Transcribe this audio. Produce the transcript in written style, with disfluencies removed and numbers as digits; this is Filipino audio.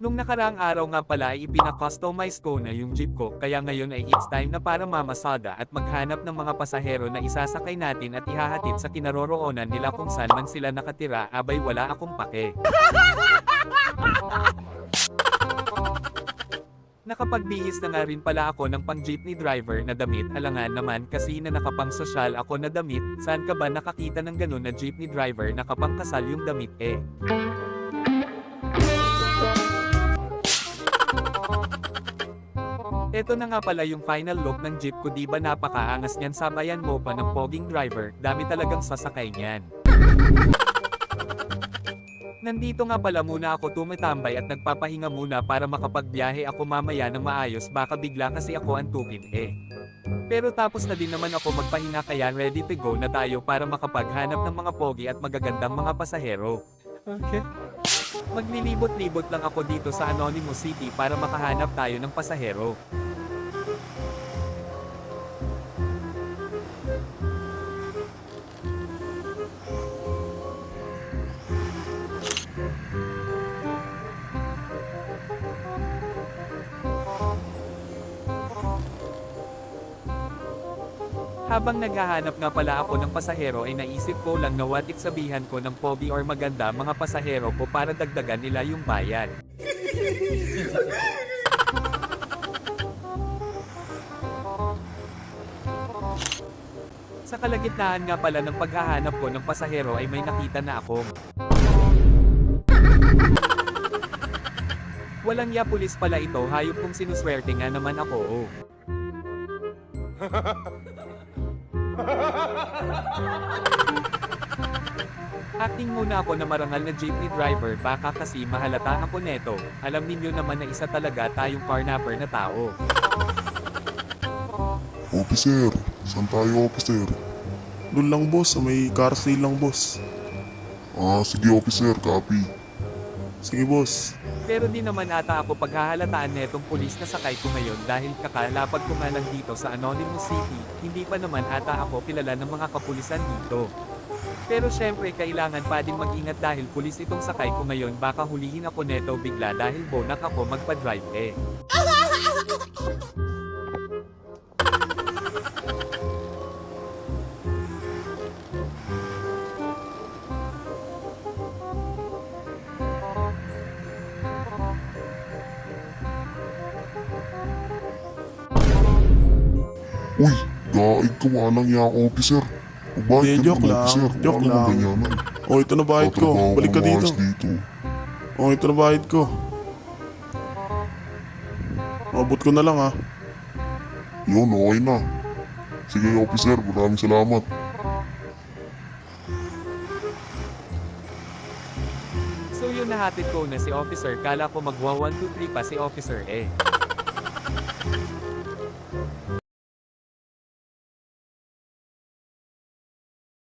Nung nakaraang araw nga pala ay ipina-customize ko na yung jeep ko, kaya ngayon ay it's time na para mamasada at maghanap ng mga pasahero na isasakay natin at ihahatid sa kinaroroonan nila kung saan man sila nakatira. Abay, wala akong pake. Nakapagbihis na nga rin pala ako ng pang jeepney driver na damit, alangan naman kasi na nakapang sosyal ako na damit. Saan ka ba nakakita ng ganun na jeepney driver na kapang kasal yung damit eh? Eto na nga pala yung final look ng jeep ko, di ba napakaangas niyan, sabayan mo pa ng poging driver, dami talagang sasakay niyan. Nandito nga pala muna ako tumatambay at nagpapahinga muna para makapagbiyahe ako mamaya ng maayos, baka bigla kasi ako antukin eh. Pero tapos na din naman ako magpahinga, kaya ready to go na tayo para makapaghanap ng mga pogi at magagandang mga pasahero. Okay. Maglilibot-libot lang ako dito sa Anonymous City para makahanap tayo ng pasahero. Habang naghahanap nga pala ako ng pasahero ay naisip ko lang na what if sabihan ko ng pogi or maganda mga pasahero ko para dagdagan nila yung bayad. Sa kalagitnaan nga pala ng paghahanap ko ng pasahero ay may nakita na akong walang ya, pulis pala ito, hayop kung sinuswerte nga naman ako oh. Acting muna ako na marangal na jeepney driver, baka kasi mahalata ako neto. Alam ninyo naman na isa talaga tayong carnapper na tao. Officer, saan tayo officer? Doon lang boss, may car sale lang boss. Sige officer, copy. Sige boss. Pero di naman ata ako paghahalataan netong pulis na sakay ko ngayon dahil kakalapag ko nga lang dito sa Anonymous City, hindi pa naman ata ako kilala ng mga kapulisan dito. Pero syempre kailangan pa din mag-ingat dahil pulis itong sakay ko ngayon, baka hulihin ako neto bigla dahil bonak ako magpa-drive eh. Uy, gaig ka, walang ya officer. Bakit Hindi, joke lang, joke lang. Ganyanan. Oh, ito na bayad ko. Tatrabaho Balik ka ng dito. ayos dito. Oh, ito na bayad ko. Abot ko na lang ha. Yun, okay na. Sige officer, maraming salamat. So yun, nahatid ko na si officer, kala ko magwa 1, 2, 3 pa si officer eh.